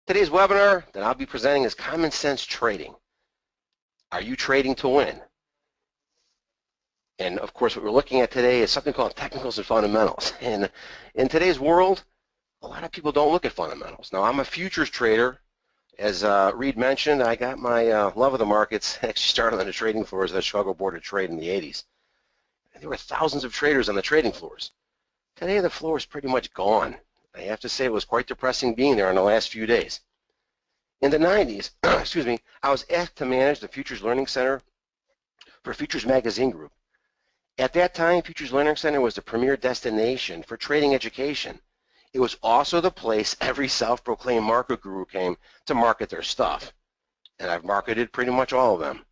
Today's webinar that I'll be presenting is Common Sense Trading. Are you trading to win? And of course, what we're looking at today is something called technicals and fundamentals. And in today's world, a lot of people don't look at fundamentals. Now, I'm a futures trader. As Reed mentioned, I got my love of the markets actually started on the trading floors of the Chicago Board of Trade in the 80s. And there were thousands of traders on the trading floors. Today, the floor is pretty much gone. I have to say it was quite depressing being there in the last few days. In the 90s, excuse me, I was asked to manage the Futures Learning Center for Futures Magazine Group. At that time, Futures Learning Center was the premier destination for trading education. It was also the place every self-proclaimed market guru came to market their stuff. And I've marketed pretty much all of them.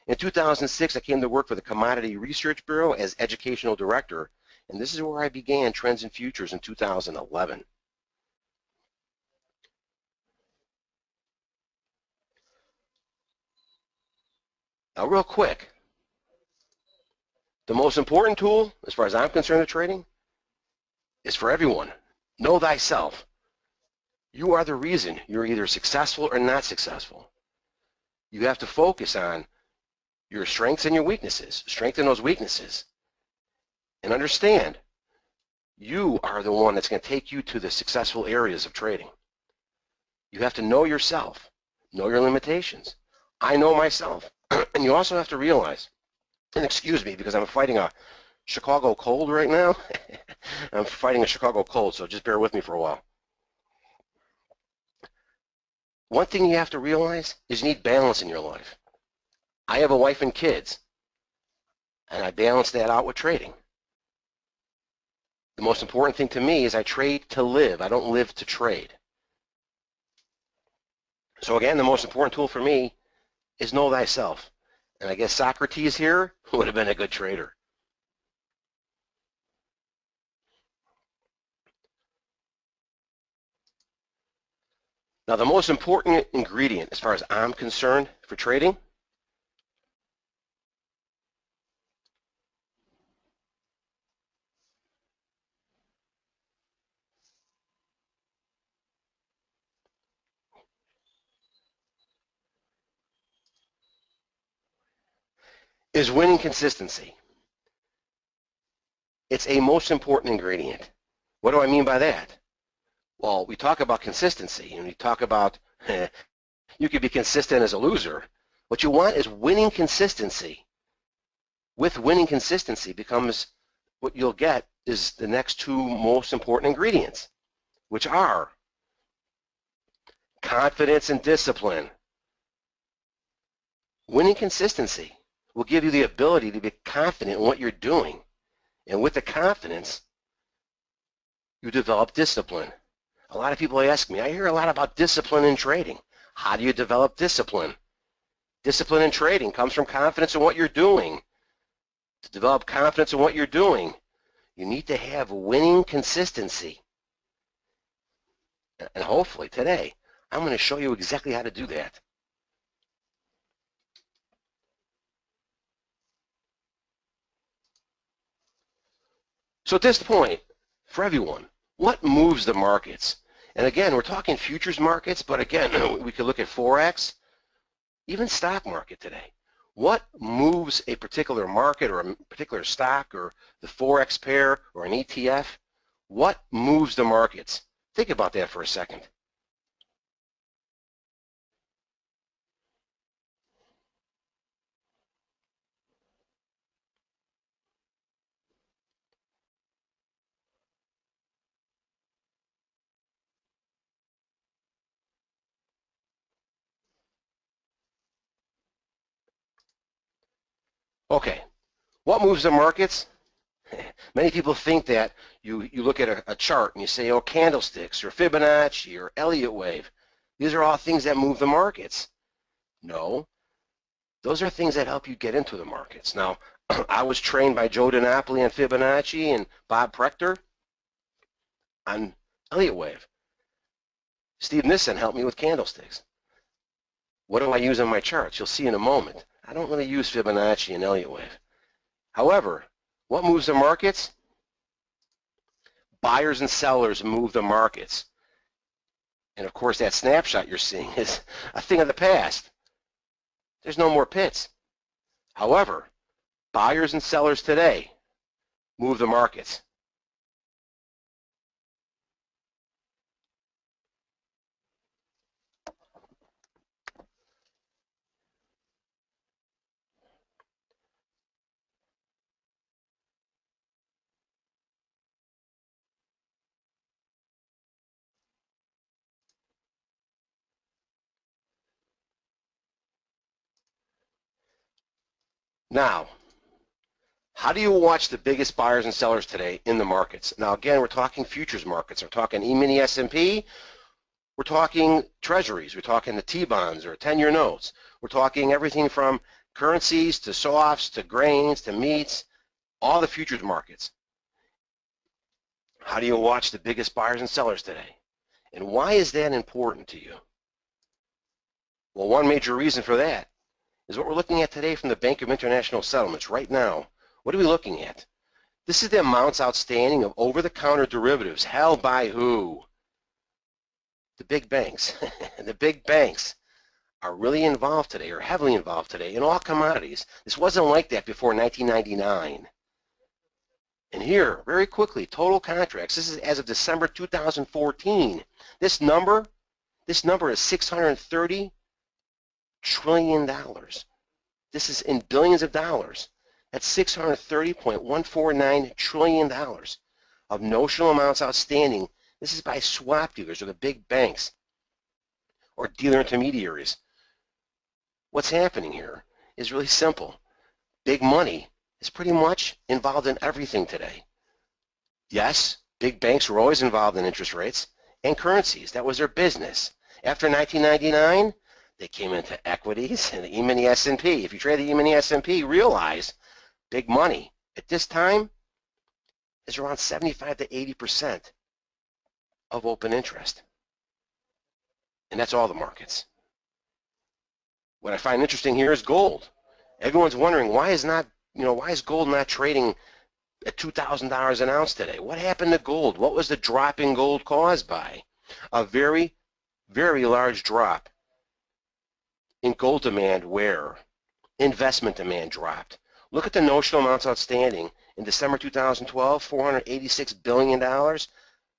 In 2006, I came to work for the Commodity Research Bureau as educational director, and this is where I began Trends in Futures in 2011. Now, real quick, the most important tool, as far as I'm concerned in trading, is for everyone. Know thyself. You are the reason you're either successful or not successful. You have to focus on your strengths and your weaknesses. Strengthen those weaknesses. And understand, you are the one that's going to take you to the successful areas of trading. You have to know yourself. Know your limitations. I know myself. And you also have to realize, and excuse me because I'm fighting a Chicago cold right now. I'm fighting a Chicago cold, so just bear with me for a while. One thing you have to realize is you need balance in your life. I have a wife and kids, and I balance that out with trading. The most important thing to me is I trade to live. I don't live to trade. So again, the most important tool for me is know thyself. And I guess Socrates here would have been a good trader. Now, the most important ingredient, as far as I'm concerned, for trading is winning consistency. It's a most important ingredient. What do I mean by that? Well, we talk about consistency, and we talk about you could be consistent as a loser. What you want is winning consistency. With winning consistency becomes what you'll get is the next two most important ingredients, which are confidence and discipline. Winning consistency will give you the ability to be confident in what you're doing. And with the confidence, you develop discipline. A lot of people ask me, I hear a lot about discipline in trading. How do you develop discipline? Discipline in trading comes from confidence in what you're doing. To develop confidence in what you're doing, you need to have winning consistency. And hopefully today, I'm going to show you exactly how to do that. So at this point, for everyone, what moves the markets? And again, we're talking futures markets, but again, we could look at Forex, even stock market today. What moves a particular market or a particular stock or the Forex pair or an ETF? What moves the markets? Think about that for a second. Okay, what moves the markets? Many people think that you look at a chart and you say, oh, candlesticks or Fibonacci or Elliott wave. These are all things that move the markets. No, those are things that help you get into the markets. Now, I was trained by Joe DiNapoli on Fibonacci and Bob Prechter on Elliott wave. Steve Nissen helped me with candlesticks. What do I use on my charts? You'll see in a moment. I don't really use Fibonacci and Elliott wave. However, what moves the markets? Buyers and sellers move the markets. And of course, that snapshot you're seeing is a thing of the past. There's no more pits. However, buyers and sellers today move the markets. Now, how do you watch the biggest buyers and sellers today in the markets? Now, again, we're talking futures markets. We're talking E-mini S&P. We're talking treasuries. We're talking the T-bonds or 10-year notes. We're talking everything from currencies to softs to grains to meats, all the futures markets. How do you watch the biggest buyers and sellers today? And why is that important to you? Well, one major reason for that is what we're looking at today from the Bank of International Settlements right now. What are we looking at? This is the amounts outstanding of over-the-counter derivatives held by who? The big banks. The big banks are really involved today, or heavily involved today, in all commodities. This wasn't like that before 1999. And here, very quickly, total contracts. This is as of December 2014. This number is $630 trillion. This is in billions of dollars. That's $630.149 trillion of notional amounts outstanding. This is by swap dealers or the big banks or dealer intermediaries. What's happening here is really simple. Big money is pretty much involved in everything today. Yes, big banks were always involved in interest rates and currencies. That was their business. After 1999, they came into equities and the E-mini S&P. If you trade the E-mini S&P, realize big money at this time is around 75 to 80% of open interest. And that's all the markets. What I find interesting here is gold. Everyone's wondering why is gold not trading at $2,000 an ounce today? What happened to gold? What was the drop in gold caused by? A very, very large drop in gold demand where investment demand dropped. Look at the notional amounts outstanding. In December 2012, $486 billion.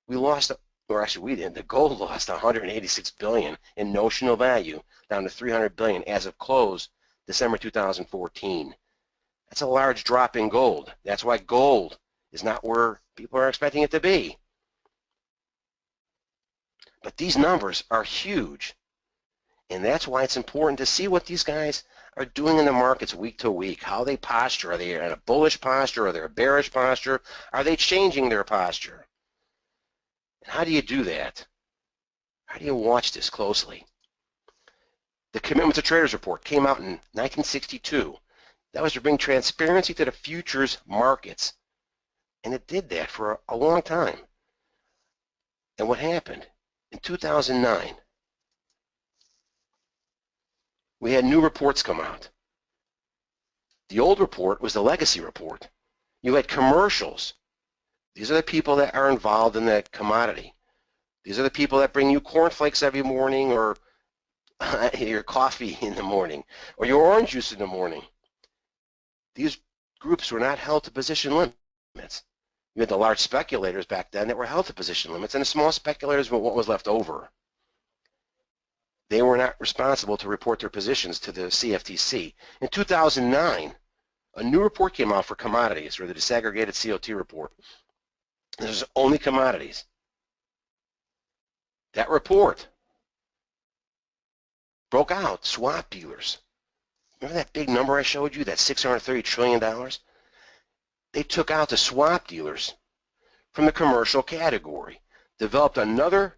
We lost, or actually we didn't, the gold lost $186 billion in notional value down to $300 billion as of close December 2014. That's a large drop in gold. That's why gold is not where people are expecting it to be. But these numbers are huge. And that's why it's important to see what these guys are doing in the markets week to week, how they posture. Are they in a bullish posture? Are they in a bearish posture? Are they changing their posture? And how do you do that? How do you watch this closely? The Commitment to Traders report came out in 1962. That was to bring transparency to the futures markets. And it did that for a long time. And what happened? In 2009, we had new reports come out. The old report was the legacy report. You had commercials. These are the people that are involved in the commodity. These are the people that bring you cornflakes every morning or your coffee in the morning or your orange juice in the morning. These groups were not held to position limits. You had the large speculators back then that were held to position limits, and the small speculators were what was left over. They were not responsible to report their positions to the CFTC. In 2009, a new report came out for commodities, or the disaggregated COT report. This is only commodities. That report broke out swap dealers. Remember that big number I showed you, that $630 trillion? They took out the swap dealers from the commercial category, developed another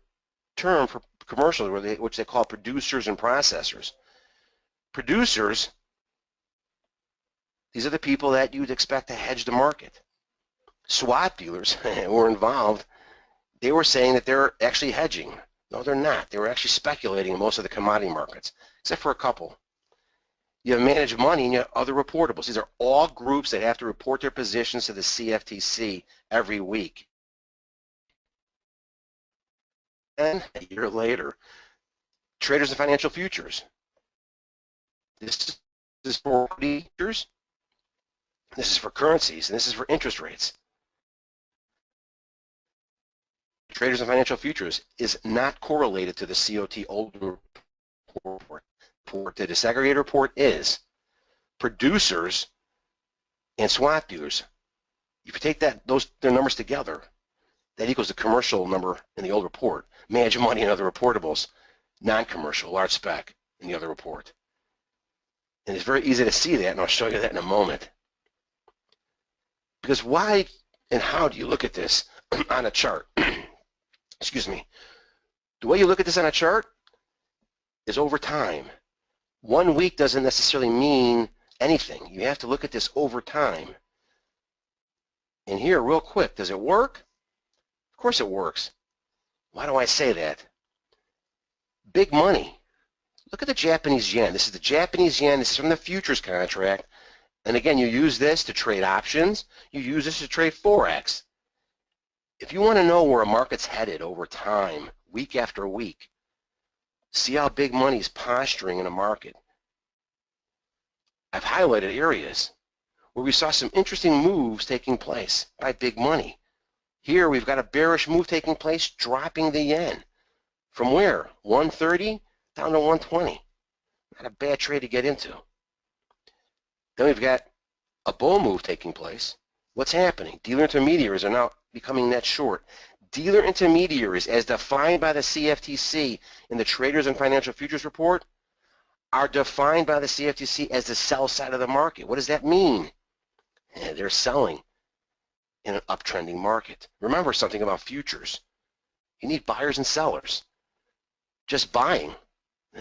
term for commercial, which they call producers and processors. Producers, these are the people that you'd expect to hedge the market. Swap dealers were involved. They were saying that they're actually hedging. No, they're not. They were actually speculating in most of the commodity markets, except for a couple. You have managed money and you have other reportables. These are all groups that have to report their positions to the CFTC every week. a year later. Traders and financial futures. This is for futures. This is for currencies, and this is for interest rates. Traders and financial futures is not correlated to the COT old report. The disaggregated report is producers and swap dealers. If you take their numbers together, that equals the commercial number in the old report. Manage money and other reportables, non-commercial, large spec in the other report. And it's very easy to see that, and I'll show you that in a moment. Because why and how do you look at this on a chart? Excuse me. The way you look at this on a chart is over time. 1 week doesn't necessarily mean anything. You have to look at this over time. And here, real quick, does it work? Of course it works. Why do I say that? Big money. Look at the Japanese yen. This is the Japanese yen. This is from the futures contract. And again, you use this to trade options. You use this to trade Forex. If you want to know where a market's headed over time, week after week, see how big money is posturing in a market. I've highlighted areas where we saw some interesting moves taking place by big money. Here we've got a bearish move taking place, dropping the yen. From where? 130 down to 120. Not a bad trade to get into. Then we've got a bull move taking place. What's happening? Dealer intermediaries are now becoming net short. Dealer intermediaries, as defined by the CFTC in the Traders and Financial Futures Report, are defined by the CFTC as the sell side of the market. What does that mean? They're selling in an uptrending market. Remember something about futures. You need buyers and sellers. Just buying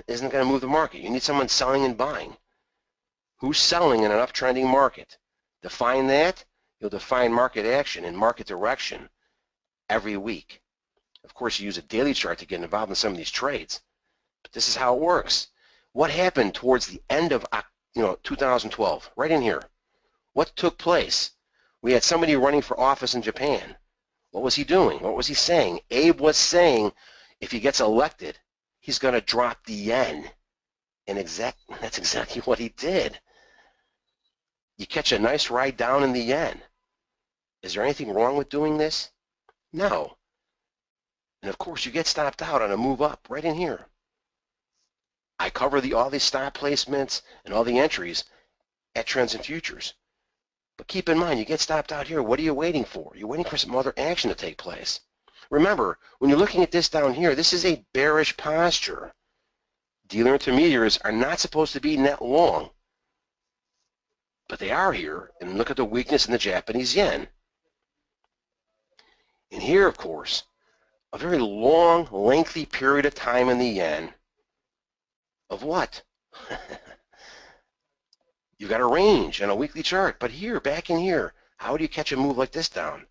isn't going to move the market. You need someone selling and buying. Who's selling in an uptrending market? Define that. You'll define market action and market direction every week. Of course, you use a daily chart to get involved in some of these trades. But this is how it works. What happened towards the end of 2012? Right in here. What took place? We had somebody running for office in Japan. What was he doing? What was he saying? Abe was saying if he gets elected, he's going to drop the yen. And that's exactly what he did. You catch a nice ride down in the yen. Is there anything wrong with doing this? No. And of course, you get stopped out on a move up right in here. I cover all these stop placements and all the entries at Trends and Futures. But keep in mind, you get stopped out here. What are you waiting for? You're waiting for some other action to take place. Remember, when you're looking at this down here, this is a bearish posture. Dealer intermediaries are not supposed to be net long, but they are here. And look at the weakness in the Japanese yen. And here, of course, a very long, lengthy period of time in the yen of what? You've got a range and a weekly chart, but here, back in here, how do you catch a move like this down?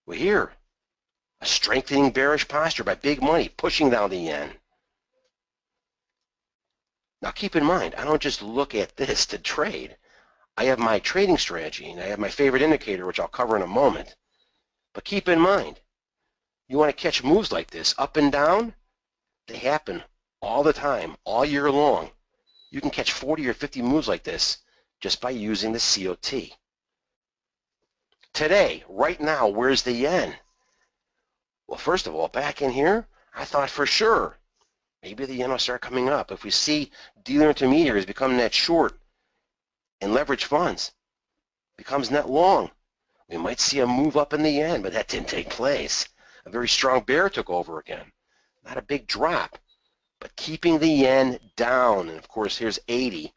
Well, here, a strengthening bearish posture by big money pushing down the yen. Now keep in mind, I don't just look at this to trade. I have my trading strategy, and I have my favorite indicator, which I'll cover in a moment. But keep in mind, you want to catch moves like this, up and down, they happen all the time, all year long. You can catch 40 or 50 moves like this just by using the COT. Today, right now, where's the yen? Well, first of all, back in here, I thought for sure maybe the yen will start coming up. If we see dealer intermediaries become net short and leverage funds becomes net long, we might see a move up in the yen, but that didn't take place. A very strong bear took over again. Not a big drop, but keeping the yen down. And of course, here's 80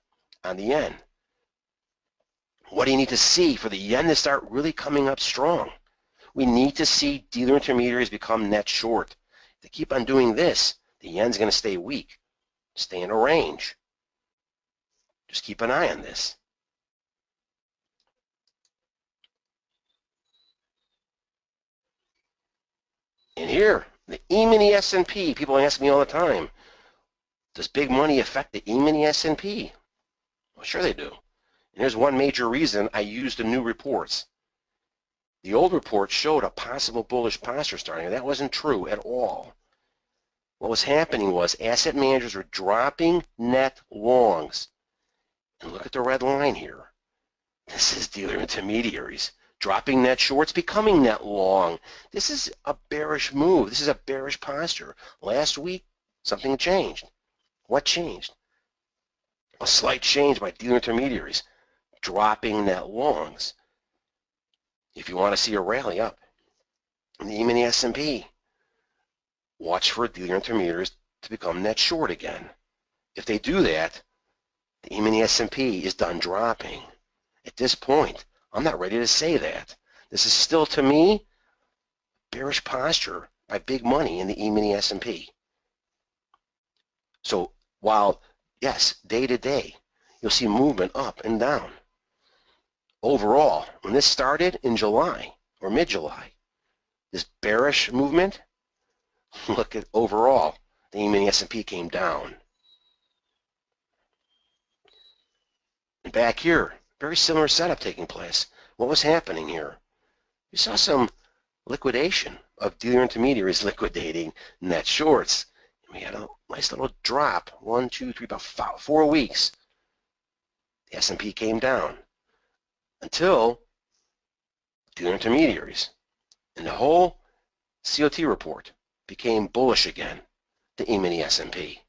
on the yen. What do you need to see for the yen to start really coming up strong? We need to see dealer intermediaries become net short. If they keep on doing this, the yen's going to stay weak, stay in a range. Just keep an eye on this. And here, the E-mini S&P, people ask me all the time, does big money affect the E-mini S&P? Well, sure they do. And here's one major reason I use the new reports. The old report showed a possible bullish posture starting. That wasn't true at all. What was happening was asset managers were dropping net longs. And look at the red line here. This is dealer intermediaries. Dropping net shorts, becoming net long. This is a bearish move. This is a bearish posture. Last week, something changed. What changed? A slight change by dealer intermediaries, dropping net longs. If you want to see a rally up in the E-mini S&P, watch for dealer intermediaries to become net short again. If they do that, the E-mini S&P is done dropping. At this point, I'm not ready to say that. This is still, to me, bearish posture by big money in the E-mini S&P. So while, yes, day to day, you'll see movement up and down. Overall, when this started in July or mid-July, this bearish movement, look at overall, the E-mini S&P came down. And back here, very similar setup taking place. What was happening here? You saw some liquidation of dealer intermediaries liquidating net shorts. We had a nice little drop, 1, 2, 3, about 4 weeks. The S&P came down until dealer intermediaries and the whole COT report became bullish again, the E-mini S&P.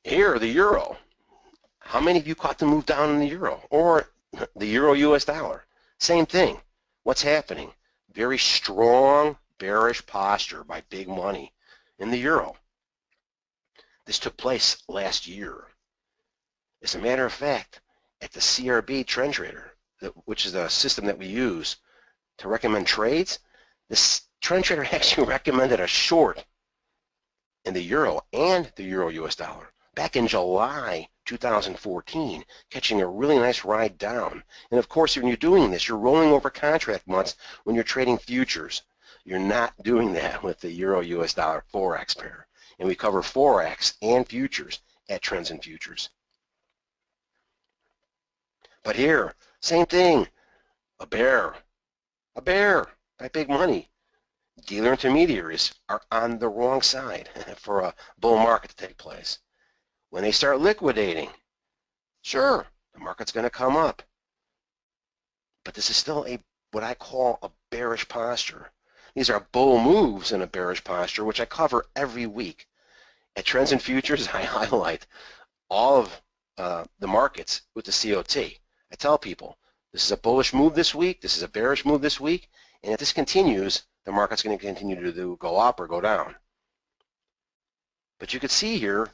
Here, the euro. How many of you caught the move down in the euro or the euro-US dollar? Same thing. What's happening? Very strong bearish posture by big money in the euro. This took place last year. As a matter of fact, at the CRB TrendTrader, which is a system that we use to recommend trades, this TrendTrader actually recommended a short in the euro and the euro-US dollar back in July 2014, catching a really nice ride down. And of course, when you're doing this, you're rolling over contract months when you're trading futures. You're not doing that with the euro-US dollar Forex pair. And we cover Forex and futures at Trends and Futures. But here, same thing, a bear by big money. Dealer intermediaries are on the wrong side for a bull market to take place. When they start liquidating, sure, the market's going to come up. But this is still what I call a bearish posture. These are bull moves in a bearish posture, which I cover every week. At Trends and Futures, I highlight all of the markets with the COT. I tell people, this is a bullish move this week, this is a bearish move this week, and if this continues, the market's going to continue to go up or go down. But you can see here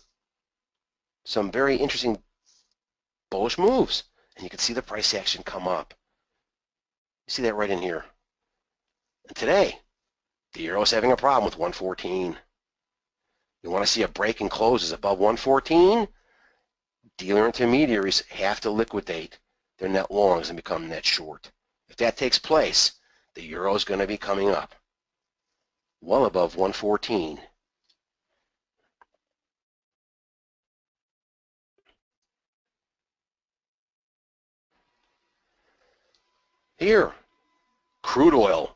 some very interesting bullish moves, and you can see the price action come up. You see that right in here. And today, the euro is having a problem with 114. You want to see a break and closes above 114? Dealer intermediaries have to liquidate their net longs and become net short. If that takes place, the euro is going to be coming up well above 114. Here, crude oil.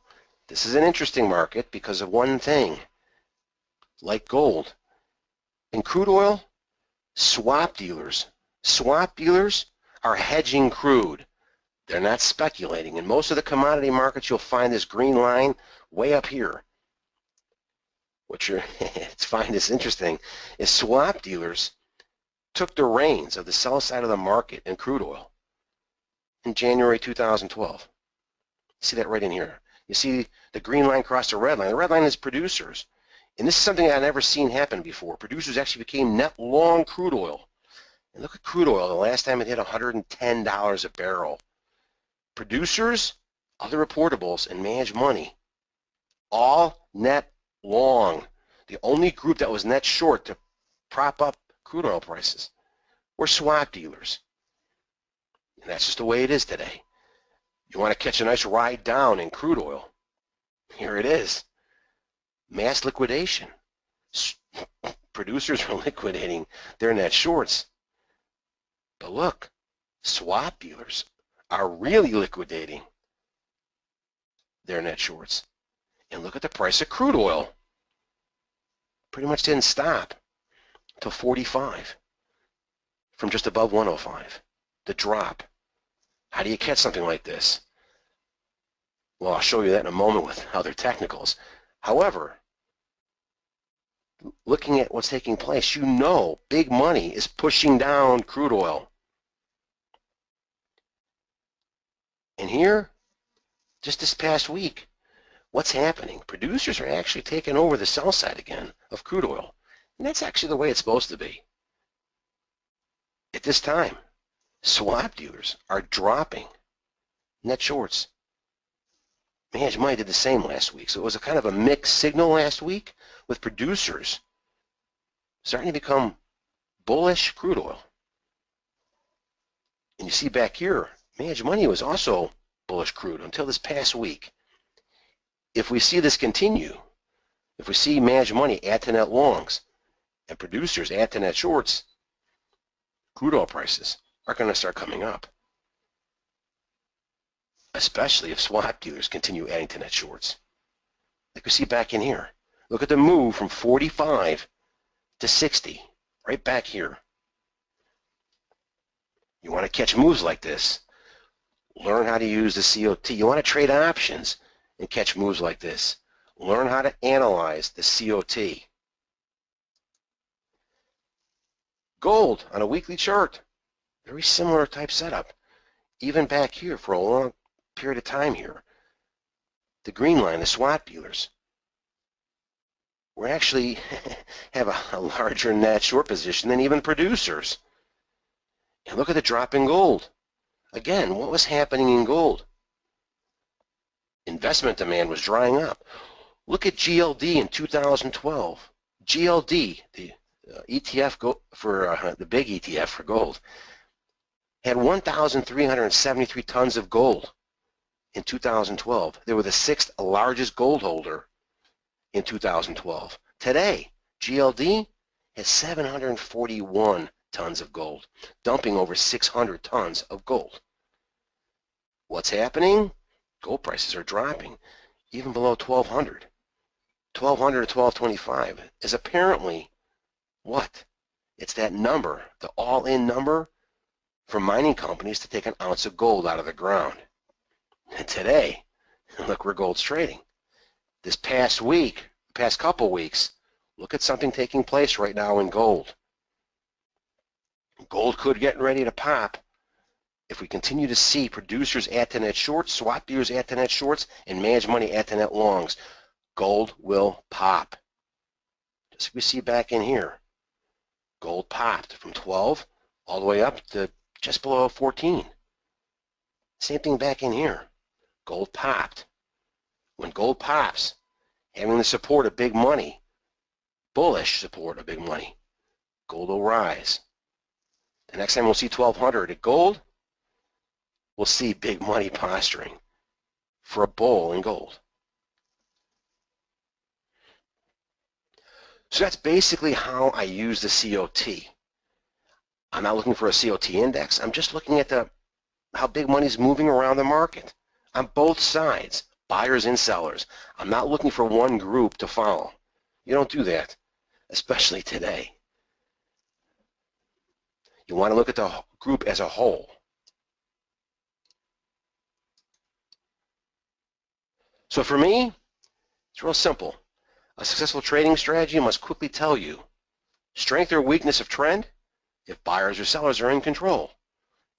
This is an interesting market because of one thing. Like gold, in crude oil, swap dealers are hedging crude. They're not speculating. In most of the commodity markets, you'll find this green line way up here. What you're find this interesting is swap dealers took the reins of the sell side of the market in crude oil in January 2012. See that right in here. You see the green line cross the red line. The red line is producers. And this is something I've never seen happen before. Producers actually became net long crude oil. And look at crude oil. The last time it hit $110 a barrel. Producers, other reportables, and managed money, all net long. The only group that was net short to prop up crude oil prices were swap dealers. And that's just the way it is today. You want to catch a nice ride down in crude oil. Here it is. Mass liquidation. Producers are liquidating their net shorts. But look, swap dealers are really liquidating their net shorts. And look at the price of crude oil. Pretty much didn't stop until 45 from just above 105. The drop. How do you catch something like this? Well, I'll show you that in a moment with other technicals. However, looking at what's taking place, you know big money is pushing down crude oil. And here, just this past week, what's happening? Producers are actually taking over the sell side again of crude oil. And that's actually the way it's supposed to be. At this time, swap dealers are dropping net shorts. Managed money did the same last week. So it was a kind of a mixed signal last week with producers starting to become bullish crude oil. And you see back here, managed money was also bullish crude until this past week. If we see this continue, if we see managed money add to net longs and producers add to net shorts, crude oil prices are going to start coming up, especially if swap dealers continue adding to net shorts. Like we see back in here. Look at the move from 45 to 60, right back here. You want to catch moves like this, learn how to use the COT. You want to trade options and catch moves like this. Learn how to analyze the COT. Gold on a weekly chart, very similar type setup. Even back here for a long period of time here, the green line, the swap dealers, we actually have a larger net short position than even producers. And look at the drop in gold. Again, what was happening in gold? Investment demand was drying up. Look at GLD in 2012. GLD, the ETF for the big ETF for gold, had 1,373 tons of gold in 2012. They were the sixth largest gold holder in 2012. Today, GLD has 741 tons of gold, dumping over 600 tons of gold. What's happening? Gold prices are dropping, even below 1,200. 1,200 to 1,225 is apparently what? It's that number, the all-in number for mining companies to take an ounce of gold out of the ground. And today, look where gold's trading. This past week, past couple weeks, look at something taking place right now in gold. Gold could get ready to pop if we continue to see producers add to net shorts, swap dealers add to net shorts, and managed money add to net longs. Gold will pop. Just like we see back in here. Gold popped from 12 all the way up to just below 14. Same thing back in here. Gold popped. When gold pops, having the support of big money, bullish support of big money, gold will rise. The next time we'll see 1,200 at gold, we'll see big money posturing for a bull in gold. So that's basically how I use the COT. I'm not looking for a COT index. I'm just looking at how big money's moving around the market on both sides, buyers and sellers. I'm not looking for one group to follow. You don't do that, especially today. You want to look at the group as a whole. So for me, it's real simple. A successful trading strategy must quickly tell you strength or weakness of trend, if buyers or sellers are in control,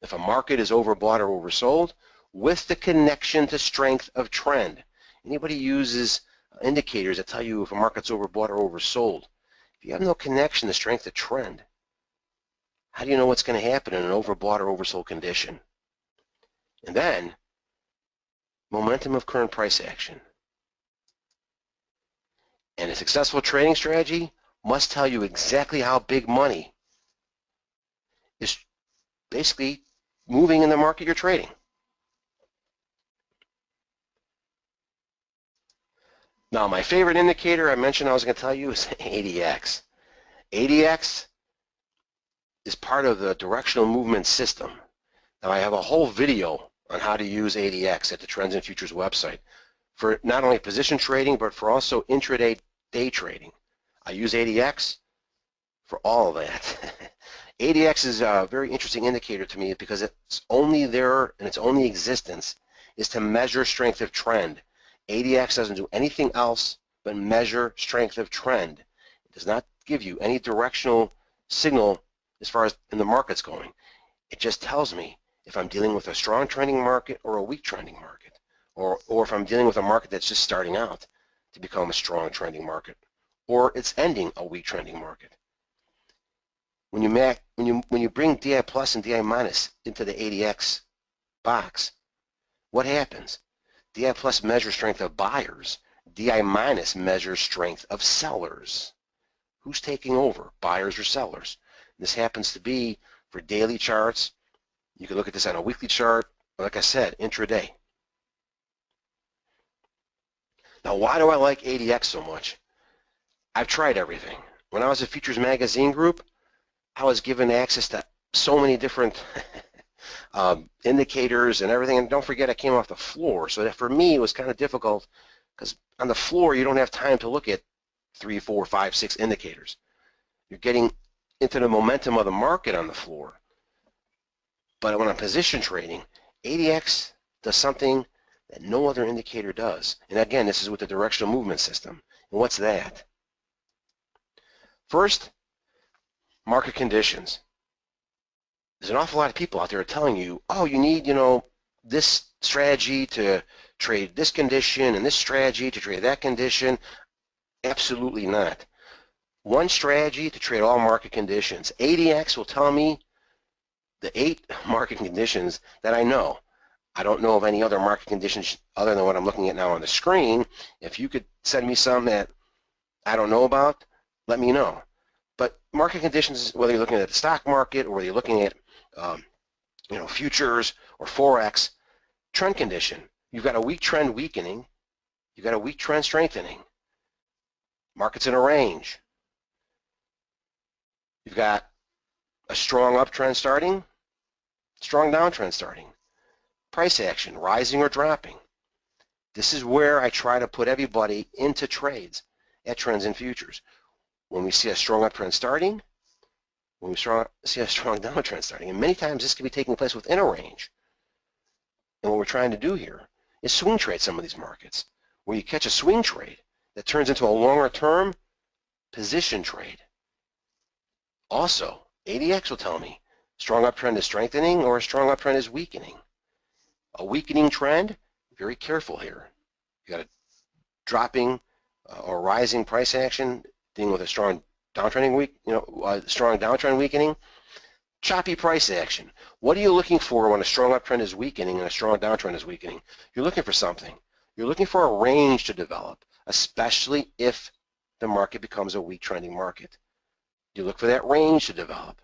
if a market is overbought or oversold, with the connection to strength of trend. Anybody uses indicators that tell you if a market's overbought or oversold. If you have no connection to strength of trend, how do you know what's going to happen in an overbought or oversold condition? And then, momentum of current price action. And a successful trading strategy must tell you exactly how big money is basically moving in the market you're trading. Now, my favorite indicator I mentioned I was going to tell you is ADX. ADX is part of the directional movement system. Now I have a whole video on how to use ADX at the Trends and Futures website for not only position trading, but for also intraday day trading. I use ADX for all of that. ADX is a very interesting indicator to me because it's only there and its only existence is to measure strength of trend. ADX doesn't do anything else but measure strength of trend. It does not give you any directional signal as far as in the market's going. It just tells me if I'm dealing with a strong trending market or a weak trending market, or if I'm dealing with a market that's just starting out to become a strong trending market, or it's ending a weak trending market. When you bring DI plus and DI minus into the ADX box, what happens? DI plus measures strength of buyers. DI minus measures strength of sellers. Who's taking over, buyers or sellers? This happens to be for daily charts. You can look at this on a weekly chart, like I said, intraday. Now, why do I like ADX so much? I've tried everything. When I was at Futures Magazine Group, I was given access to so many different indicators and everything. And don't forget, I came off the floor. So that for me, it was kind of difficult because on the floor, you don't have time to look at 3, 4, 5, 6 indicators. You're getting into the momentum of the market on the floor. But when I'm position trading, ADX does something that no other indicator does. And again, this is with the directional movement system. And what's that? First, market conditions. There's an awful lot of people out there telling you, oh, you need, this strategy to trade this condition and this strategy to trade that condition. Absolutely not. One strategy to trade all market conditions. ADX will tell me the 8 market conditions that I know. I don't know of any other market conditions other than what I'm looking at now on the screen. If you could send me some that I don't know about, let me know. But market conditions, whether you're looking at the stock market or whether you're looking at futures or Forex, trend condition. You've got a weak trend weakening. You've got a weak trend strengthening. Market's in a range. You've got a strong uptrend starting, strong downtrend starting. Price action, rising or dropping. This is where I try to put everybody into trades at Trends and Futures. When we see a strong uptrend starting, when we see a strong downtrend starting, and many times this can be taking place within a range. And what we're trying to do here is swing trade some of these markets, where you catch a swing trade that turns into a longer term position trade. Also, ADX will tell me strong uptrend is strengthening or a strong uptrend is weakening. A weakening trend, very careful here. You got a dropping or rising price action dealing with a strong downtrending strong downtrend weakening. Choppy price action. What are you looking for when a strong uptrend is weakening and a strong downtrend is weakening? You're looking for something. You're looking for a range to develop, especially if the market becomes a weak trending market. You look for that range to develop.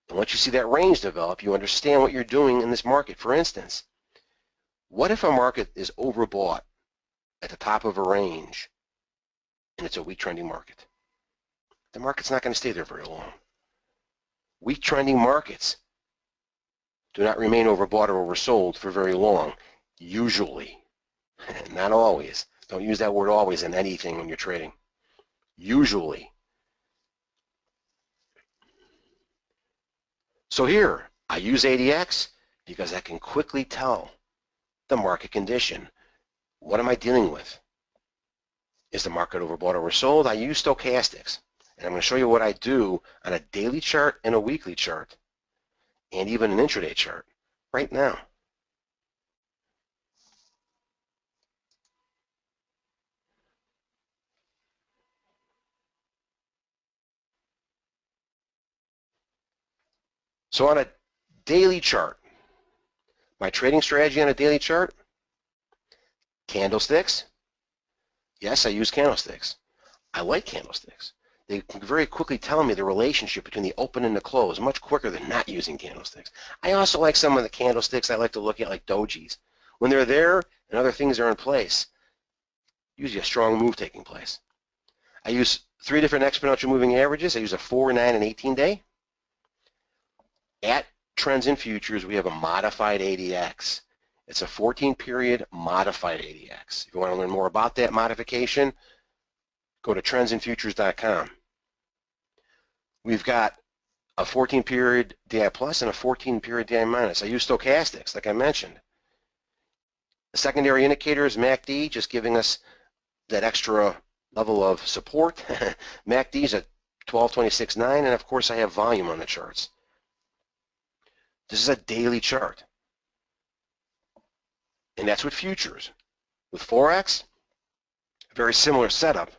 And once you see that range develop, you understand what you're doing in this market. For instance, what if a market is overbought at the top of a range and it's a weak trending market? The market's not going to stay there very long. Weak trending markets do not remain overbought or oversold for very long, usually. Not always. Don't use that word always in anything when you're trading. Usually. So here, I use ADX because I can quickly tell the market condition. What am I dealing with? Is the market overbought or oversold? I use stochastics. And I'm going to show you what I do on a daily chart and a weekly chart, and even an intraday chart right now. So on a daily chart, my trading strategy on a daily chart, candlesticks. Yes, I use candlesticks. I like candlesticks. They can very quickly tell me the relationship between the open and the close, much quicker than not using candlesticks. I also like some of the candlesticks I like to look at, like dojis. When they're there and other things are in place, usually a strong move taking place. I use 3 different exponential moving averages. I use a 4, 9, and 18 day. At Trends in Futures, we have a modified ADX. It's a 14-period modified ADX. If you want to learn more about that modification, go to trendsinfutures.com. We've got a 14-period DI plus and a 14-period DI minus. I use stochastics, like I mentioned. The secondary indicator is MACD, just giving us that extra level of support. MACD is at 1226.9, and of course I have volume on the charts. This is a daily chart. And that's with futures. With Forex, very similar setup,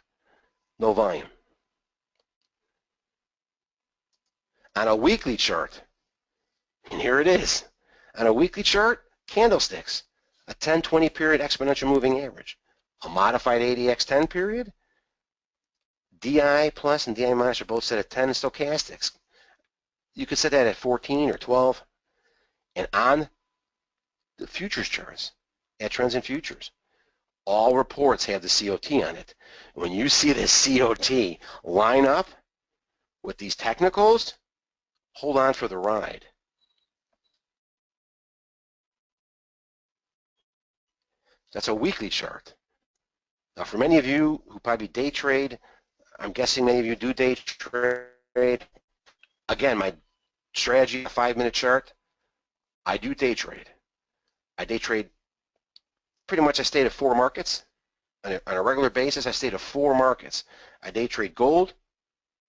no volume. On a weekly chart, and here it is, on a weekly chart, candlesticks, a 10-20 period exponential moving average, a modified ADX 10 period, DI plus and DI minus are both set at 10 in stochastics. You could set that at 14 or 12. And on the futures charts, at Trends in Futures, all reports have the COT on it. When you see the COT line up with these technicals, hold on for the ride. That's a weekly chart. Now, for many of you who probably day trade, I'm guessing many of you do day trade. Again, my strategy, a 5-minute chart, I do day trade. I day trade, pretty much I stay to 4 markets. On a regular basis, I stay to 4 markets. I day trade gold,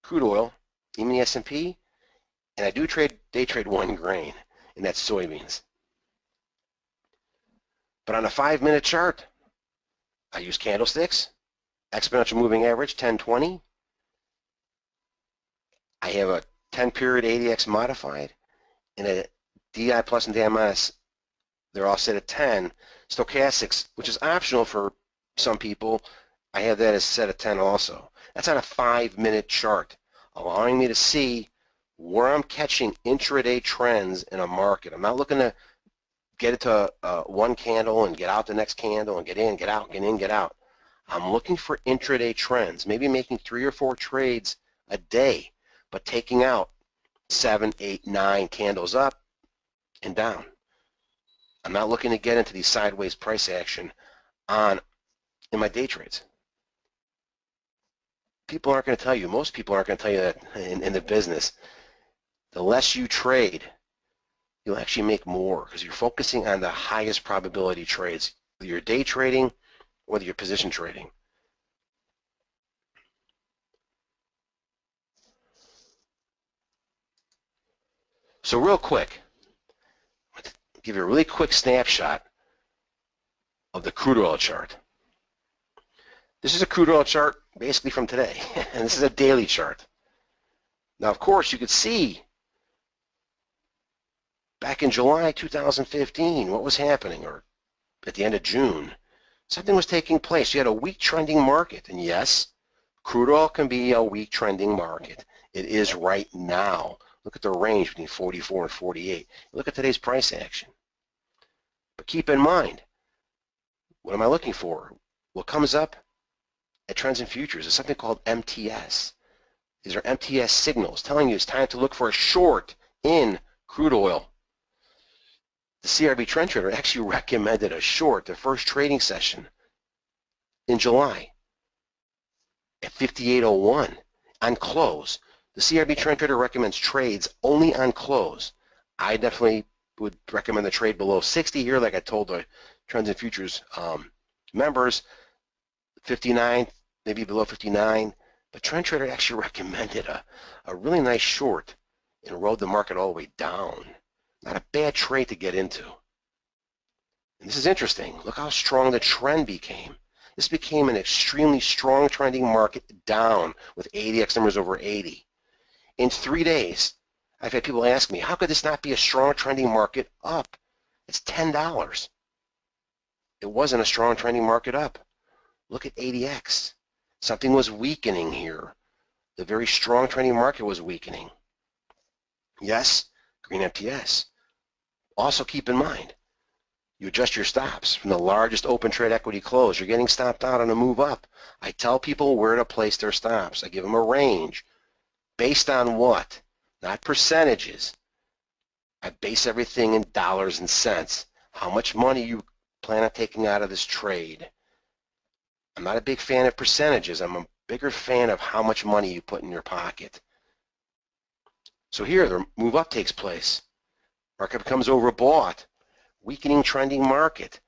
crude oil, even the S&P, and I do day trade 1 grain, and that's soybeans. But on a 5-minute chart, I use candlesticks, exponential moving average, 10-20. I have a 10-period ADX modified, and a DI plus and DI minus, they're all set at 10. Stochastics, which is optional for some people, I have that as set at 10 also. That's on a 5-minute chart, allowing me to see where I'm catching intraday trends in a market. I'm not looking to get it to one candle and get out the next candle and get in, get out, get in, get out. I'm looking for intraday trends, maybe making 3 or 4 trades a day, but taking out 7, 8, 9 candles up and down. I'm not looking to get into these sideways price action in my day trades. People aren't going to tell you, most people aren't going to tell you that in the business. The less you trade, you'll actually make more because you're focusing on the highest probability trades, whether you're day trading, whether you're position trading. So real quick, I'll give you a really quick snapshot of the crude oil chart. This is a crude oil chart basically from today, and this is a daily chart. Now, of course, you could see back in July 2015 what was happening, or at the end of June, something was taking place. You had a weak trending market, and yes, crude oil can be a weak trending market. It is right now. Look at the range between 44 and 48. Look at today's price action. But keep in mind, what am I looking for? What comes up at Trends in Futures is something called MTS. These are MTS signals telling you it's time to look for a short in crude oil. The CRB TrendTrader actually recommended a short, the first trading session in July at 58.01 on close. The CRB TrendTrader recommends trades only on close. I definitely would recommend the trade below 60 here, like I told the Trends in Futures members, 59, maybe below 59. But TrendTrader actually recommended a really nice short and rode the market all the way down. Not a bad trade to get into. And this is interesting. Look how strong the trend became. This became an extremely strong trending market down with ADX numbers over 80. In 3 days, I've had people ask me, how could this not be a strong trending market up? It's $10. It wasn't a strong trending market up. Look at ADX. Something was weakening here. The very strong trending market was weakening. Yes, green MTS. Also keep in mind, you adjust your stops from the largest open trade equity close. You're getting stopped out on a move up. I tell people where to place their stops. I give them a range. Based on what? Not percentages. I base everything in dollars and cents. How much money you plan on taking out of this trade. I'm not a big fan of percentages. I'm a bigger fan of how much money you put in your pocket. So here, the move up takes place. Market becomes overbought. Weakening trending market.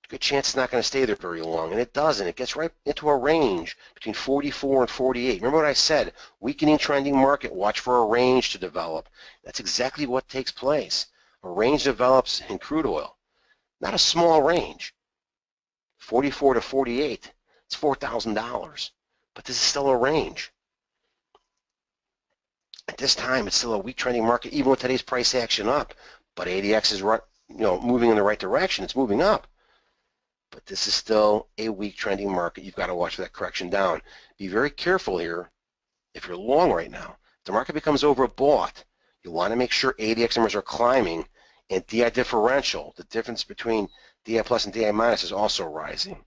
Good chance it's not going to stay there very long, and it doesn't. It gets right into a range between 44 and 48. Remember what I said? Weakening trending market. Watch for a range to develop. That's exactly what takes place. A range develops in crude oil. Not a small range. 44 to 48. It's $4,000. But this is still a range. At this time, it's still a weak trending market, even with today's price action up. But ADX is moving in the right direction. It's moving up. But this is still a weak trending market. You've got to watch for that correction down. Be very careful here if you're long right now. If the market becomes overbought, you want to make sure ADX numbers are climbing and DI differential, the difference between DI plus and DI minus, is also rising.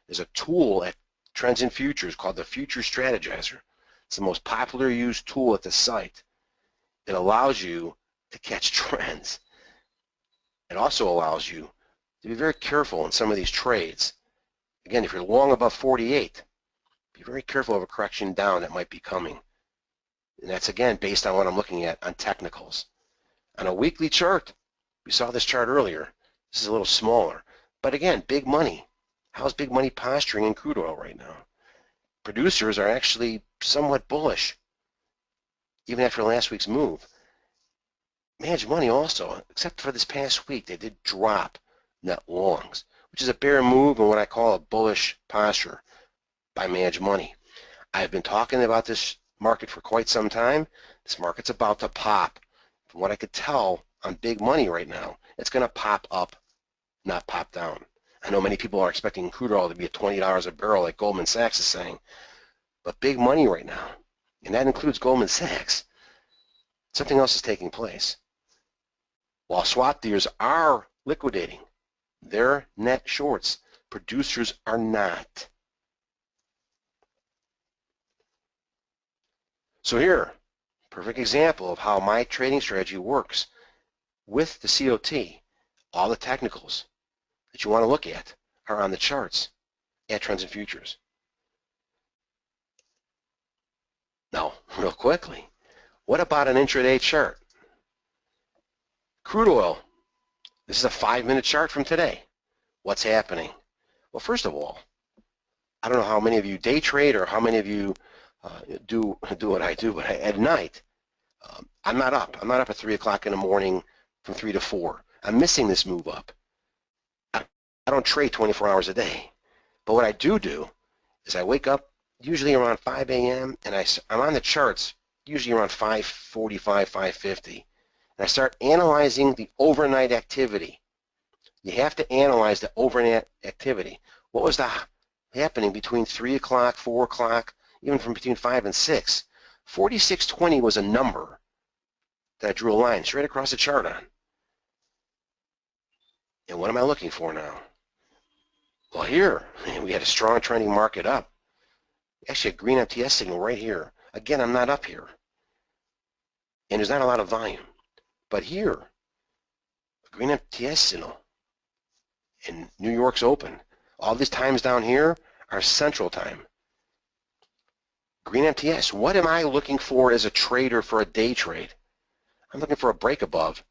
There's a tool at Trends in Futures called the Futures Strategizer. It's the most popular used tool at the site. It allows you to catch trends. It also allows you to be very careful in some of these trades. Again, if you're long above 48, be very careful of a correction down that might be coming. And that's, again, based on what I'm looking at on technicals. On a weekly chart, we saw this chart earlier. This is a little smaller. But again, big money. How's big money posturing in crude oil right now? Producers are actually somewhat bullish, even after last week's move. Managed money also, except for this past week, they did drop net longs, which is a bear move and what I call a bullish posture by managed money. I've been talking about this market for quite some time. This market's about to pop. From what I could tell on big money right now, it's going to pop up, not pop down. I know many people are expecting crude oil to be at $20 a barrel like Goldman Sachs is saying, but big money right now, and that includes Goldman Sachs. Something else is taking place. While swap dealers are liquidating their net shorts, producers are not. So here, perfect example of how my trading strategy works with the COT. All the technicals that you want to look at are on the charts at Trends and Futures. Now, real quickly, what about an intraday chart? Crude oil. This is a 5-minute chart from today. What's happening? Well, first of all, I don't know how many of you day trade or how many of you do what I do, but at night, I'm not up. I'm not up at 3 o'clock in the morning from 3 to 4. I'm missing this move up. I don't trade 24 hours a day. But what I do is I wake up usually around 5 a.m. and I'm on the charts usually around 5:45, 5:50. And I start analyzing the overnight activity. You have to analyze the overnight activity. What was happening between 3 o'clock, 4 o'clock, even from between 5 and 6? 4620 was a number that I drew a line straight across the chart on. And what am I looking for now? Well, here, we had a strong trending market up. Actually, a green MTS signal right here. Again, I'm not up here. And there's not a lot of volume. But here, a green MTS signal. And New York's open. All these times down here are Central Time. Green MTS. What am I looking for as a trader for a day trade? I'm looking for a break above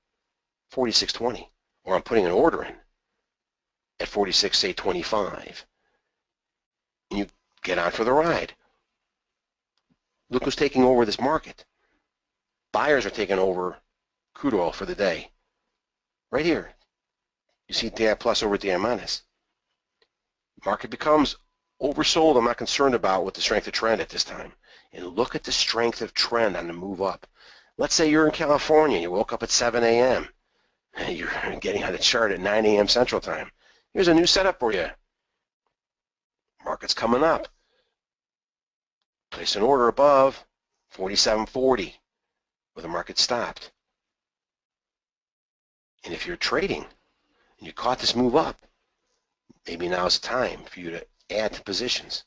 4620, or I'm putting an order in at 46.25. And you get on for the ride. Look who's taking over this market. Buyers are taking over crude oil for the day. Right here. You see DI plus over DI minus. Market becomes oversold. I'm not concerned about with the strength of trend at this time. And look at the strength of trend on the move up. Let's say you're in California. You woke up at 7 a.m. You're getting on the chart at 9 a.m. Central Time. Here's a new setup for you. Market's coming up. Place an order above 47.40 where the market stopped. And if you're trading and you caught this move up, maybe now's the time for you to add to positions.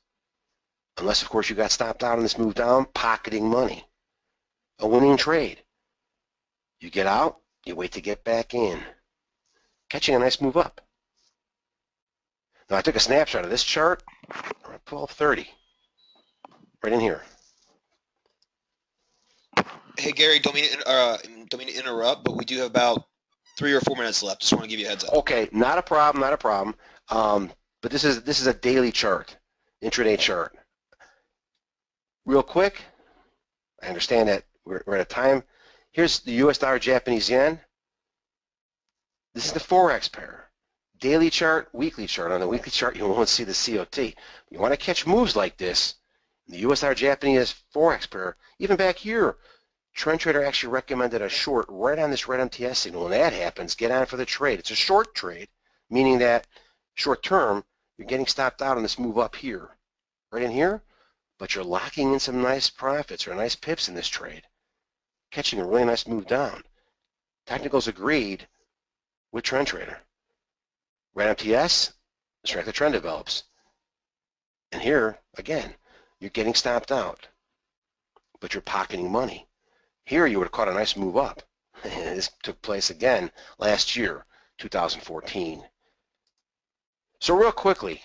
Unless, of course, you got stopped out on this move down, pocketing money. A winning trade. You get out, You wait to get back in, catching a nice move up. Now I took a snapshot of this chart around 12:30, right in here. Hey Gary, don't mean to interrupt, but we do have about 3 or 4 minutes left. Just want to give you a heads up. Okay, not a problem, not a problem. But this is a daily chart, intraday chart. Real quick, I understand that we're at a time. Here's the US dollar Japanese yen. This is the Forex pair. Daily chart, weekly chart. On the weekly chart, you won't see the COT. You want to catch moves like this, the US dollar Japanese Forex pair, even back here, TrendTrader actually recommended a short right on this red MTS signal. When that happens, get on for the trade. It's a short trade, meaning that short term, you're getting stopped out on this move up here, right in here, but you're locking in some nice profits or nice pips in this trade, catching a really nice move down. Technicals agreed with TrendTrader. Red MTS, the strength of trend develops. And here, again, you're getting stopped out, but you're pocketing money. Here you would have caught a nice move up. This took place again last year, 2014. So real quickly,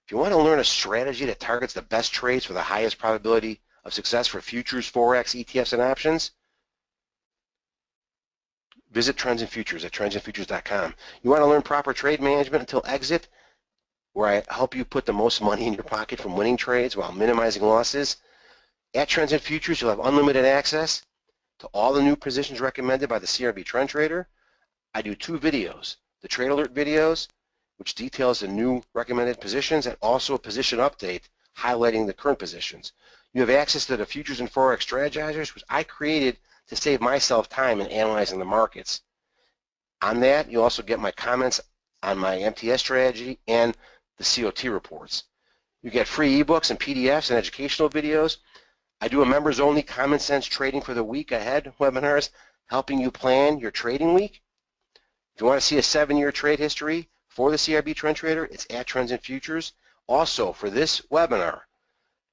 if you want to learn a strategy that targets the best trades for the highest probability of success for futures, Forex, ETFs, and options, visit Trends and Futures at trendsandfutures.com. You want to learn proper trade management until exit, where I help you put the most money in your pocket from winning trades while minimizing losses. At Trends and Futures, you'll have unlimited access to all the new positions recommended by the CRB TrendTrader. I do 2 videos, the Trade Alert videos, which details the new recommended positions, and also a position update highlighting the current positions. You have access to the Futures and Forex strategizers, which I created to save myself time in analyzing the markets. On that, you also get my comments on my MTS strategy and the COT reports. You get free ebooks and PDFs and educational videos. I do a members-only common sense trading for the week ahead webinars, helping you plan your trading week. If you want to see a 7-year trade history for the CRB TrendTrader, it's at Trends and Futures. Also, for this webinar,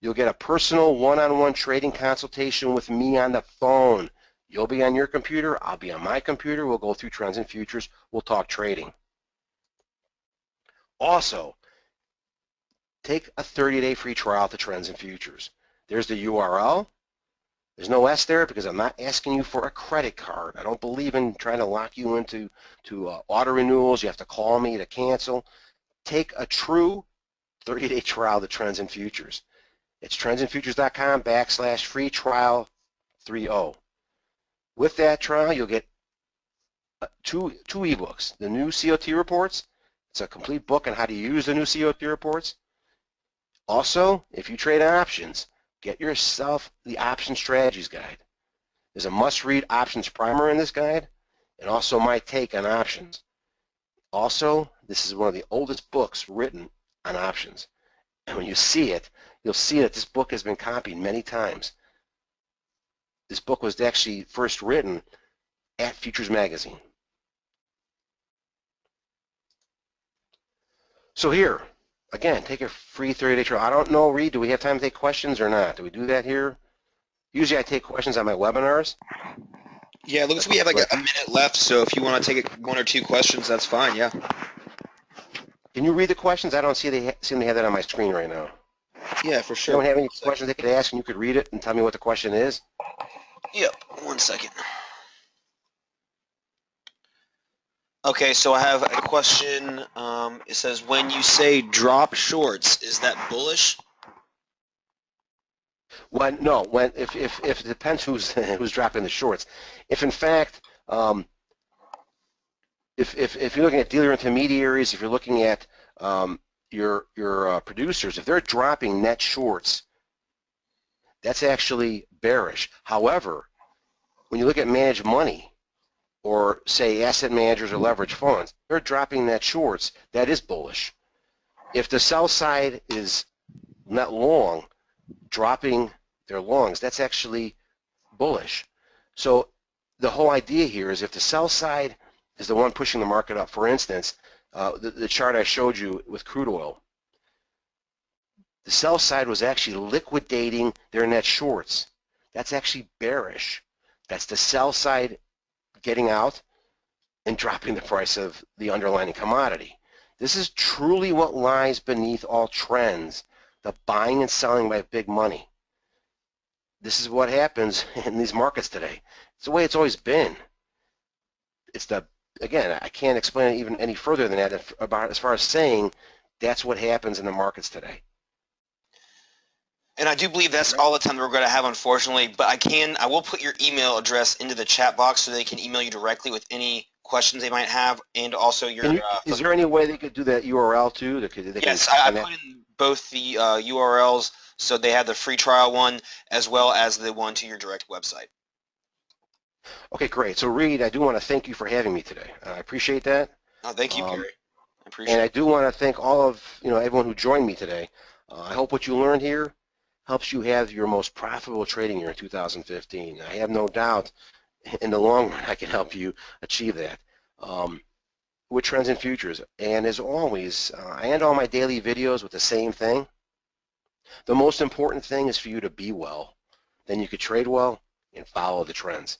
you'll get a personal one-on-one trading consultation with me on the phone. You'll be on your computer, I'll be on my computer, we'll go through Trends and Futures, we'll talk trading. Also, take a 30-day free trial to Trends and Futures. There's the URL. There's no S there because I'm not asking you for a credit card. I don't believe in trying to lock you into auto renewals. You have to call me to cancel. Take a true 30-day trial to Trends and Futures. It's trendsandfutures.com/free trial 30. With that trial, you'll get two ebooks. The new COT reports. It's a complete book on how to use the new COT reports. Also, if you trade options, get yourself the Option Strategies Guide. There's a must-read options primer in this guide, and also my take on options. Also, this is one of the oldest books written on options. And when you see it, you'll see that this book has been copied many times. This book was actually first written at Futures Magazine. So here, again, take a free 30-day trial. I don't know, Reed, do we have time to take questions or not? Do we do that here? Usually I take questions on my webinars. Yeah, it looks like we have like a minute left, so if you want to take 1 or 2 questions, that's fine, yeah. Can you read the questions? I don't seem to have that on my screen right now. Yeah, for sure. Anyone have any questions they could ask and you could read it and tell me what the question is? Yep, 1 second. Okay, so I have a question. It says, when you say drop shorts, is that bullish? If it depends who's dropping the shorts. If in fact, if you're looking at dealer intermediaries, if you're looking at your producers, if they're dropping net shorts, that's actually bearish. However, when you look at managed money, or say asset managers or leverage funds, they're dropping net shorts, that is bullish. If the sell side is net long, dropping their longs, that's actually bullish. So the whole idea here is if the sell side is the one pushing the market up, for instance, the chart I showed you with crude oil, the sell side was actually liquidating their net shorts. That's actually bearish. That's the sell side getting out, and dropping the price of the underlying commodity. This is truly what lies beneath all trends, the buying and selling by big money. This is what happens in these markets today. It's the way it's always been. Again, I can't explain it even any further than that about as far as saying that's what happens in the markets today. And I do believe that's all the time that we're going to have, unfortunately. But I will put your email address into the chat box so they can email you directly with any questions they might have, and also your. Is there any way they could do that URL too? Yes, I put in both the URLs, so they have the free trial one as well as the one to your direct website. Okay, great. So Reed, I do want to thank you for having me today. I appreciate that. Oh, thank you, Gary. I appreciate it. And it. I do want to thank all of everyone who joined me today. I hope what you learned here helps you have your most profitable trading year in 2015. I have no doubt in the long run I can help you achieve that with trends and futures. And as always, I end all my daily videos with the same thing. The most important thing is for you to be well. Then you could trade well and follow the trends.